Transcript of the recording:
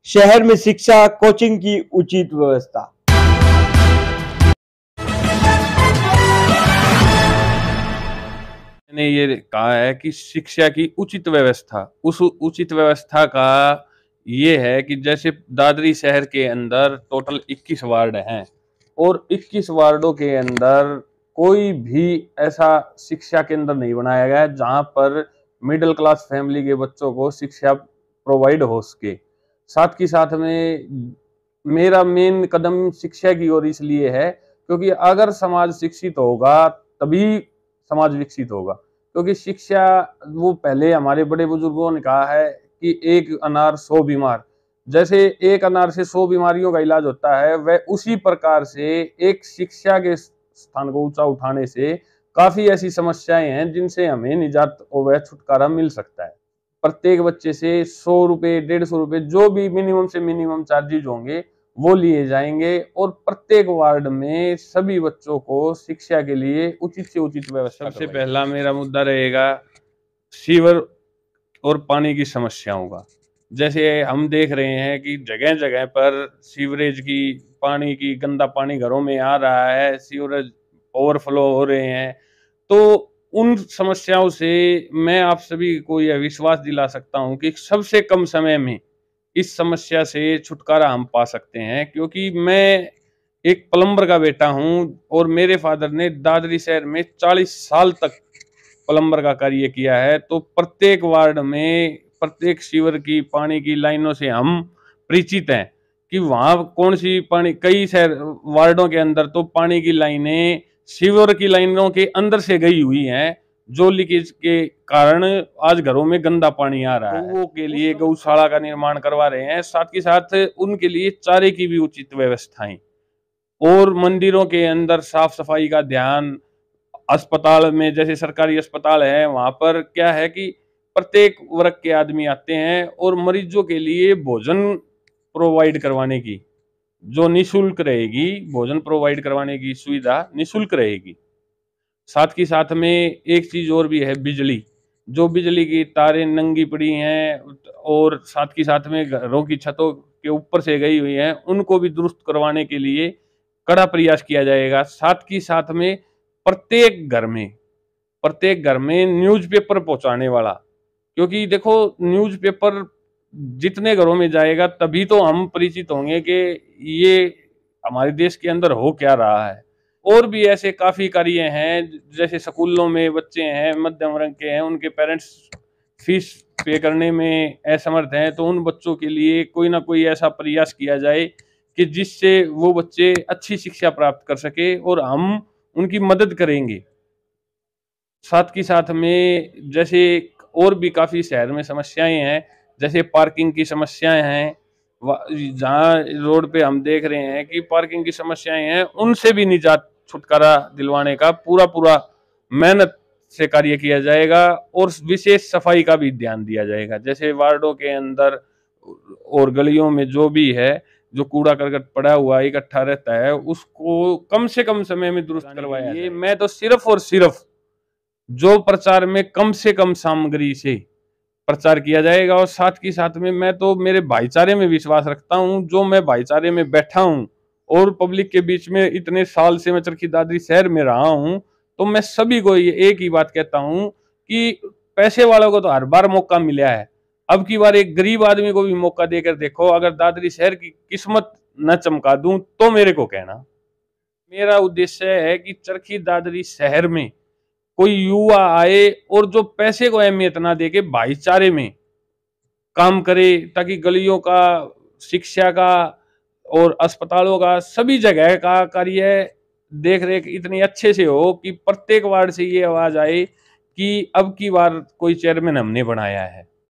शहर में शिक्षा कोचिंग की उचित व्यवस्था। मैंने ये कहा है कि शिक्षा की उचित व्यवस्था, उस उचित व्यवस्था का ये है कि जैसे दादरी शहर के अंदर टोटल 21 वार्ड हैं और 21 वार्डों के अंदर कोई भी ऐसा शिक्षा केंद्र नहीं बनाया गया है जहां पर मिडिल क्लास फैमिली के बच्चों को शिक्षा प्रोवाइड हो सके। साथ ही साथ में मेरा मेन कदम शिक्षा की ओर इसलिए है क्योंकि अगर समाज शिक्षित होगा तभी समाज विकसित होगा। क्योंकि शिक्षा, वो पहले हमारे बड़े बुजुर्गों ने कहा है कि एक अनार 100 बीमार, जैसे एक अनार से 100 बीमारियों का इलाज होता है, वह उसी प्रकार से एक शिक्षा के स्थान को ऊंचा उठाने से काफी ऐसी समस्याएं हैं जिनसे हमें निजात और छुटकारा मिल सकता है। प्रत्येक बच्चे से 100 रुपए, 150 रुपए, जो भी मिनिमम से मिनिमम चार्जेज होंगे वो लिए जाएंगे और प्रत्येक वार्ड में सभी बच्चों को शिक्षा के लिए उचित से उचित व्यवस्था। सबसे पहला मेरा मुद्दा रहेगा सीवर और पानी की समस्याओं का। जैसे हम देख रहे हैं कि जगह जगह पर सीवरेज की, पानी की, गंदा पानी घरों में आ रहा है, सीवरेज ओवरफ्लो हो रहे हैं। तो उन समस्याओं से मैं आप सभी को यह विश्वास दिला सकता हूं कि सबसे कम समय में इस समस्या से छुटकारा हम पा सकते हैं। क्योंकि मैं एक प्लम्बर का बेटा हूं और मेरे फादर ने दादरी शहर में 40 साल तक प्लम्बर का कार्य किया है। तो प्रत्येक वार्ड में, प्रत्येक सीवर की पानी की लाइनों से हम परिचित हैं कि वहां कौन सी पानी, कई शहर वार्डों के अंदर तो पानी की लाइनें सीवर की लाइनों के अंदर से गई हुई हैं, जो लीकेज के कारण आज घरों में गंदा पानी आ रहा है। गौओं के लिए गौशाला का निर्माण करवा रहे हैं, साथ ही साथ उनके लिए चारे की भी उचित व्यवस्थाएं, और मंदिरों के अंदर साफ सफाई का ध्यान। अस्पताल में, जैसे सरकारी अस्पताल है, वहां पर क्या है कि प्रत्येक वर्ग के आदमी आते हैं और मरीजों के लिए भोजन प्रोवाइड करवाने की, जो निशुल्क रहेगी, भोजन प्रोवाइड करवाने की सुविधा निशुल्क रहेगी। साथ ही साथ में एक चीज और भी है, बिजली। जो बिजली की तारें नंगी पड़ी हैं और साथ ही साथ में घरों की छतों के ऊपर से गई हुई हैं, उनको भी दुरुस्त करवाने के लिए कड़ा प्रयास किया जाएगा। साथ ही साथ में प्रत्येक घर में न्यूज़पेपर पहुंचाने वाला, क्योंकि देखो न्यूज़पेपर जितने घरों में जाएगा तभी तो हम परिचित होंगे कि ये हमारे देश के अंदर हो क्या रहा है। और भी ऐसे काफी कार्य हैं, जैसे स्कूलों में बच्चे हैं, मध्यम वर्ग के हैं, उनके पेरेंट्स फीस पे करने में असमर्थ हैं, तो उन बच्चों के लिए कोई ना कोई ऐसा प्रयास किया जाए कि जिससे वो बच्चे अच्छी शिक्षा प्राप्त कर सके और हम उनकी मदद करेंगे। साथ ही साथ में जैसे और भी काफी शहर में समस्याएं हैं, जैसे पार्किंग की समस्याएं हैं। जहाँ रोड पे हम देख रहे हैं कि पार्किंग की समस्याएं हैं, उनसे भी निजात, छुटकारा दिलवाने का पूरा पूरा मेहनत से कार्य किया जाएगा और विशेष सफाई का भी ध्यान दिया जाएगा। जैसे वार्डों के अंदर और गलियों में जो भी है, जो कूड़ा करकट पड़ा हुआ इकट्ठा रहता है, उसको कम से कम समय में दुरुस्त करवाया जाए। मैं तो सिर्फ और सिर्फ जो प्रचार में कम से कम सामग्री से प्रचार किया जाएगा, और साथ ही साथ में मैं तो मेरे भाईचारे में विश्वास रखता हूं। जो मैं भाईचारे में बैठा हूं और पब्लिक के बीच में इतने साल से मैं चरखी दादरी शहर में रहा हूं, तो मैं सभी को ये एक ही बात कहता हूं कि पैसे वालों को तो हर बार मौका मिला है, अब की बार एक गरीब आदमी को भी मौका देकर देखो। अगर दादरी शहर की किस्मत न चमका दूं तो मेरे को कहना। मेरा उद्देश्य है कि चरखी दादरी शहर में कोई युवा आए और जो पैसे को अहमियत ना देके भाईचारे में काम करे, ताकि गलियों का, शिक्षा का और अस्पतालों का, सभी जगह का कार्य देख रेख इतनी अच्छे से हो कि प्रत्येक वार्ड से ये आवाज आए कि अब की बार कोई चेयरमैन हमने बनाया है।